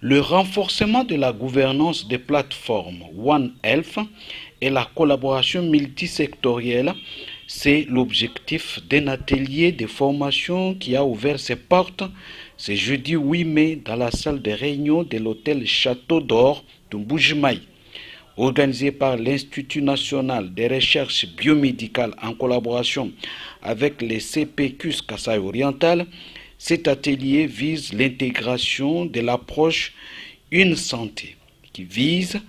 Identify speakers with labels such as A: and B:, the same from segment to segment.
A: Le renforcement de la gouvernance des plateformes One Health et la collaboration multisectorielle, c'est l'objectif d'un atelier de formation qui a ouvert ses portes ce jeudi 8 mai dans la salle de réunion de l'hôtel Château d'Or de Mbujimaï. Organisé par l'Institut national des recherches biomédicales en collaboration avec les CPQS Kasaï oriental, cet atelier vise l'intégration de l'approche Une santé qui vise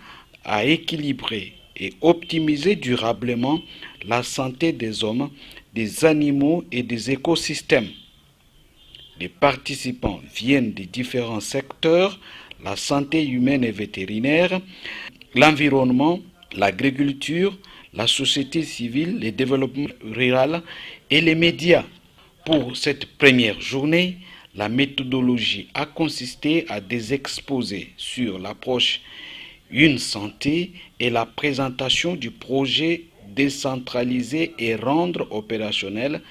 A: à équilibrer et optimiser durablement la santé des hommes, des animaux et des écosystèmes. Les participants viennent de différents secteurs, la santé humaine et vétérinaire, l'environnement, l'agriculture, la société civile, le développement rural et les médias. Pour cette première journée, la méthodologie a consisté à des exposés sur l'approche Une santé et la présentation du projet décentraliser et rendre opérationnelles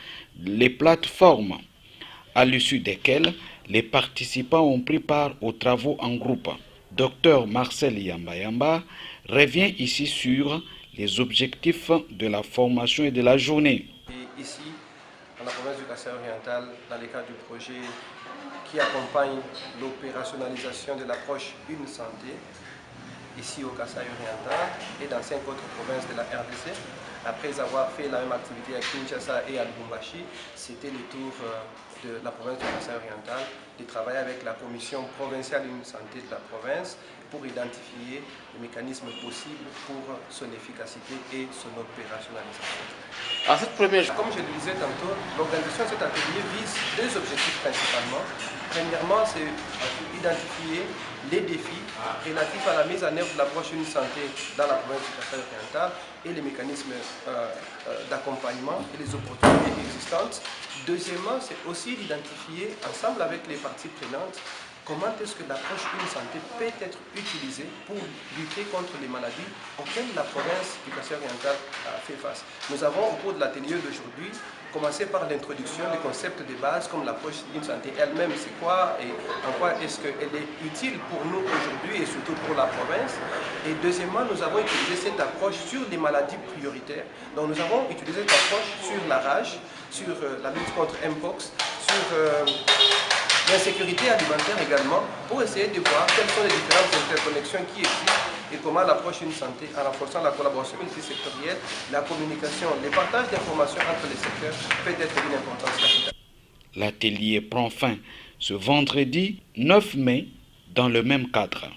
A: les plateformes, à l'issue desquelles les participants ont pris part aux travaux en groupe. Dr Marcel Yamba revient ici sur les objectifs de la formation et de la journée.
B: Et ici, dans la province du Kasaï oriental, dans le cadre du projet qui accompagne l'opérationnalisation de l'approche Une santé, ici au Kasaï oriental et dans 5 autres provinces de la RDC. Après avoir fait la même activité à Kinshasa et à Lubumbashi, c'était le tour de la province du Kasaï oriental de travailler avec la commission provinciale Une santé de la province pour identifier les mécanismes possibles pour son efficacité et son opérationnalisation. Comme je le disais tantôt, l'organisation de cet atelier vise deux objectifs principalement. Premièrement, c'est identifier les défis relatifs à la mise en œuvre de l'approche Une santé dans la province du Kasaï oriental et les mécanismes d'accompagnement et les opportunités existantes. Deuxièmement, c'est aussi d'identifier ensemble avec les parties prenantes comment est-ce que l'approche Une santé peut être utilisée pour lutter contre les maladies auxquelles la province du Kasaï oriental fait face. Nous avons au cours de l'atelier d'aujourd'hui commencé par l'introduction des concepts de base comme l'approche Une santé elle-même, c'est quoi et en quoi est-ce qu'elle est utile pour nous aujourd'hui et surtout pour la province. Et deuxièmement, nous avons utilisé cette approche sur les maladies prioritaires. Donc nous avons utilisé cette approche sur la rage, sur la lutte contre Mpox, sur l'insécurité alimentaire également, pour essayer de voir quelles sont les différentes interconnexions qui existent et comment l'approche Une santé, en renforçant la collaboration multisectorielle, la communication, les partages d'informations entre les secteurs, peut être d'une importance capitale.
A: L'atelier prend fin ce vendredi 9 mai dans le même cadre.